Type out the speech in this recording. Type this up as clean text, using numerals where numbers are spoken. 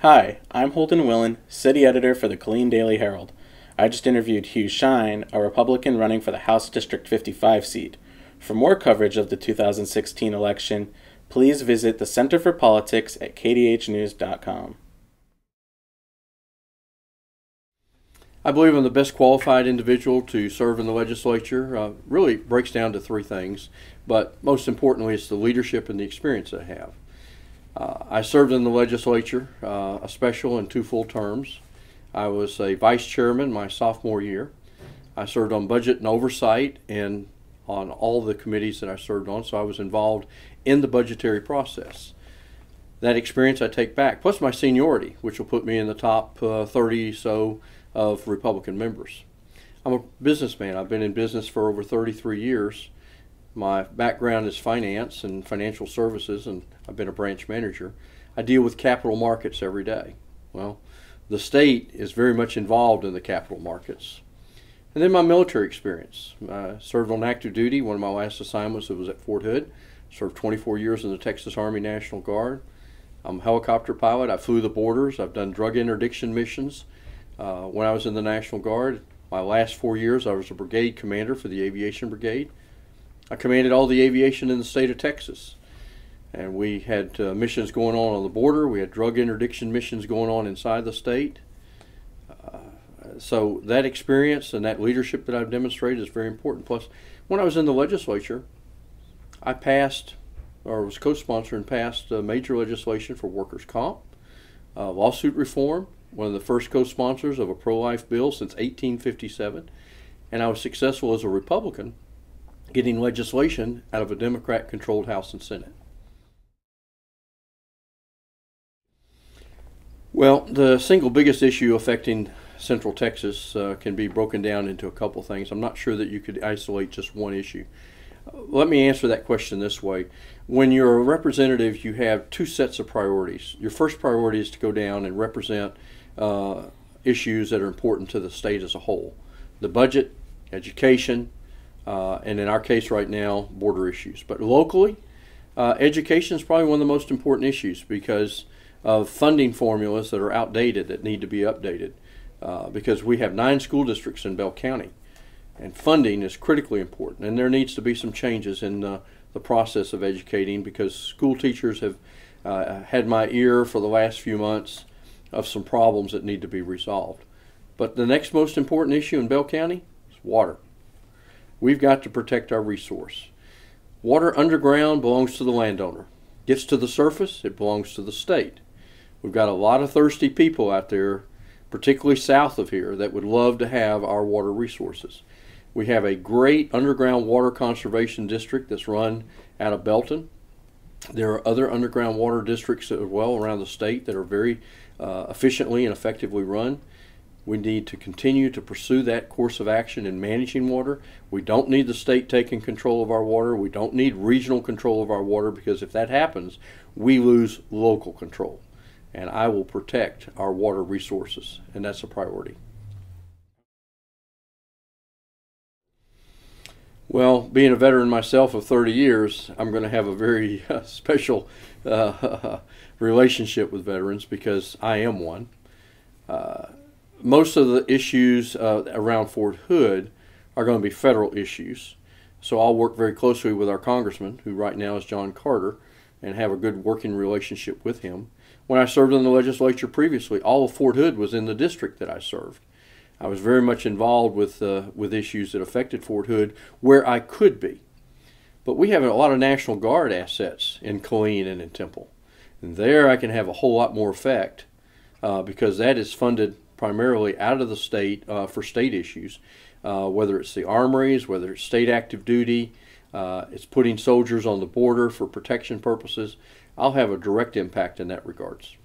Hi, I'm Holden Willen, City Editor for the Killeen Daily Herald. I just interviewed Hugh Shine, a Republican running for the House District 55 seat. For more coverage of the 2016 election, please visit the Center for Politics at kdhnews.com. I believe I'm the best qualified individual to serve in the legislature. Really breaks down to three things, but most importantly, it's the leadership and the experience I have. I served in the legislature, a special and two full terms. I was a vice chairman my sophomore year. I served on budget and oversight and on all the committees that I served on, so I was involved in the budgetary process. That experience I take back, plus my seniority, which will put me in the top 30 so of Republican members. I'm a businessman. I've been in business for over 33 years. My background is finance and financial services, and I've been a branch manager. I deal with capital markets every day. Well, the state is very much involved in the capital markets. And then my military experience. I served on active duty. One of my last assignments was at Fort Hood. Served 24 years in the Texas Army National Guard. I'm a helicopter pilot. I flew the borders. I've done drug interdiction missions. When I was in the National Guard, my last 4 years, I was a brigade commander for the Aviation Brigade. I commanded all the aviation in the state of Texas. And we had missions going on the border. We had drug interdiction missions going on inside the state. So that experience and that leadership that I've demonstrated is very important. Plus, when I was in the legislature, I passed, or was co-sponsor and passed major legislation for workers' comp, lawsuit reform, one of the first co-sponsors of a pro-life bill since 1857, and I was successful as a Republican getting legislation out of a Democrat-controlled House and Senate. Well, the single biggest issue affecting Central Texas can be broken down into a couple things. I'm not sure that you could isolate just one issue. Let me answer that question this way. When you're a representative, you have two sets of priorities. Your first priority is to go down and represent issues that are important to the state as a whole. The budget, education, and in our case right now, border issues. But locally, education is probably one of the most important issues because of funding formulas that are outdated that need to be updated. Because we have 9 school districts in Bell County, and funding is critically important. And there needs to be some changes in the process of educating because school teachers have had my ear for the last few months of some problems that need to be resolved. But the next most important issue in Bell County is water. We've got to protect our resource. Water underground belongs to the landowner. Gets to the surface, it belongs to the state. We've got a lot of thirsty people out there, particularly south of here, that would love to have our water resources. We have a great underground water conservation district that's run out of Belton. There are other underground water districts as well around the state that are very efficiently and effectively run. We need to continue to pursue that course of action in managing water. We don't need the state taking control of our water. We don't need regional control of our water because if that happens, we lose local control. And I will protect our water resources, and that's a priority. Well, being a veteran myself of 30 years, I'm going to have a very special relationship with veterans because I am one. Most of the issues around Fort Hood are going to be federal issues. So I'll work very closely with our congressman, who right now is John Carter, and have a good working relationship with him. When I served in the legislature previously, all of Fort Hood was in the district that I served. I was very much involved with issues that affected Fort Hood where I could be. But we have a lot of National Guard assets in Killeen and in Temple. And there I can have a whole lot more effect because that is funded primarily out of the state for state issues, whether it's the armories, whether it's state active duty, it's putting soldiers on the border for protection purposes. I'll have a direct impact in that regards.